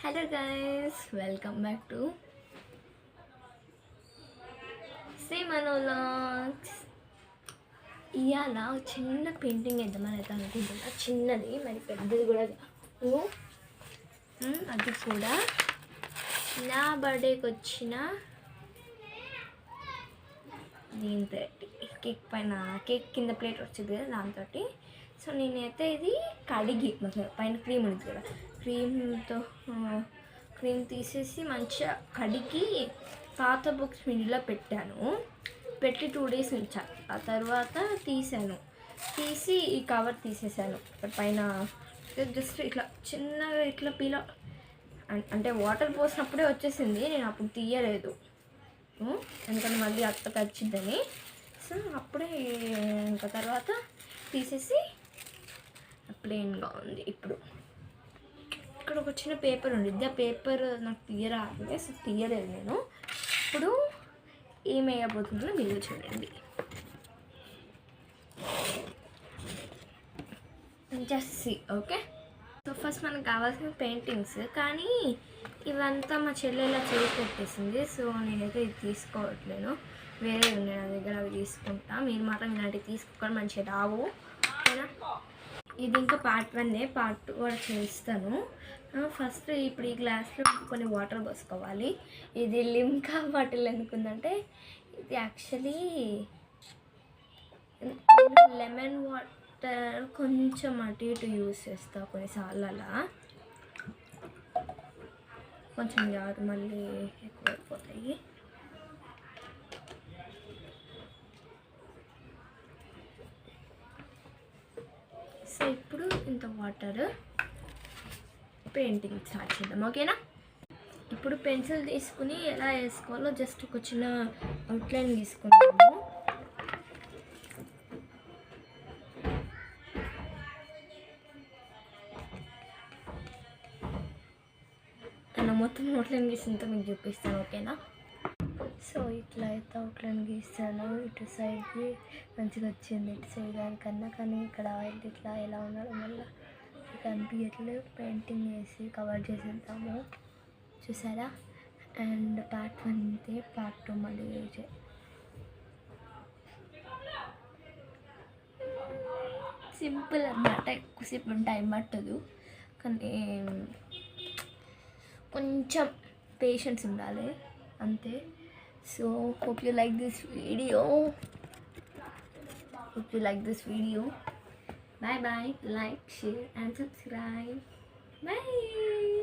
Hello guys, welcome back to monologues. ఇవాళ చిన్న painting వేద్దామని అయితే అనుకుంటున్నా. చిన్నది, మరి పెద్దది కూడా కాదు. అది కూడా నా బర్త్డేకి వచ్చిన దీంతో కేక్ కింద ప్లేట్ వచ్చింది కదా దాంతో. సో నేనైతే ఇది కడిగి పైన క్రీమ్ ఉంది కదా, క్రీమ్ తీసేసి మంచిగా కడిగి పాత బుక్స్ మిడిలో పెట్టాను. పెట్టి 2 days ఉంచాను. ఆ తర్వాత తీసి ఈ కవర్ తీసేసాను. పైన జస్ట్ ఇట్లా చిన్నగా ఇట్లా పీల అంటే వాటర్ పోసినప్పుడే వచ్చేసింది. నేను అప్పుడు తీయలేదు, ఎందుకంటే మళ్ళీ అత్త వచ్చిందని. సో అప్పుడే ఇంకా తర్వాత తీసేసి ప్లెయిన్గా ఉంది. ఇప్పుడు ఇక్కడ ఒక చిన్న పేపర్ ఉండిద్ది. ఆ పేపర్ నాకు తీయరాలేదు, సో తీయలేదు నేను. ఇప్పుడు ఏం వేయబోతుందో మీరు చూడండి. Just see, okay. So first మనకు కావాల్సిన పెయింటింగ్స్, కానీ ఇవంతా మా చెల్లెలా చేసి పెట్టేసింది. సో నేనైతే ఇది తీసుకోవట్లేను, వేరే ఉన్నాయి నా దగ్గర, అవి తీసుకుంటా. మీరు మాత్రం ఇలాంటివి తీసుకోకుండా మంచిగా రావు, ఓకేనా. ఇది ఇంకా part 1, part 2 కూడా చేస్తాను. ఫస్ట్ ఇప్పుడు ఈ గ్లాస్లో కొన్ని వాటర్ పోసుకోవాలి. ఇది లిమ్కా బాటిల్ ఎందుకుందంటే, ఇది యాక్చువల్లీ లెమన్ వాటర్ కొంచెం అటు ఇటు యూస్ చేస్తాను కొన్నిసార్లు. అలా కొంచెం కాదు, మళ్ళీ ఎక్కువైపోతాయి. సో ఇప్పుడు ఇంత వాటర్, పెయింటింగ్ స్టార్ట్ చేద్దాం, ఓకేనా. ఇప్పుడు పెన్సిల్ తీసుకుని ఎలా వేసుకోవాలో జస్ట్ ఒక చిన్న అవుట్లైన్ తీసుకుంటాము. నేను మొత్తం అవుట్లైన్ గీసినంత మీకు చూపిస్తాను, ఓకేనా. సో ఇట్లా అయితే అవుట్లైన్ గీస్తాను. ఇటు సైడ్కి మంచిగా వచ్చింది, ఇటు సైడ్ దానికన్నా. కానీ ఇక్కడ ఇట్లా ఎలా ఉన్నాడో మళ్ళీ కనిపించట్లేదు. పెయింటింగ్ వేసి కవర్ చేసేద్దాము, చూసారా. అండ్ part 1 అయితే part 2 మళ్ళీ సింపుల్ అన్నమాట. ఎక్కువసేపు టైం పట్టదు, కానీ కొంచెం పేషెన్స్ ఉండాలి అంతే. So hope you like this video. Bye bye. Like, share and subscribe. Bye.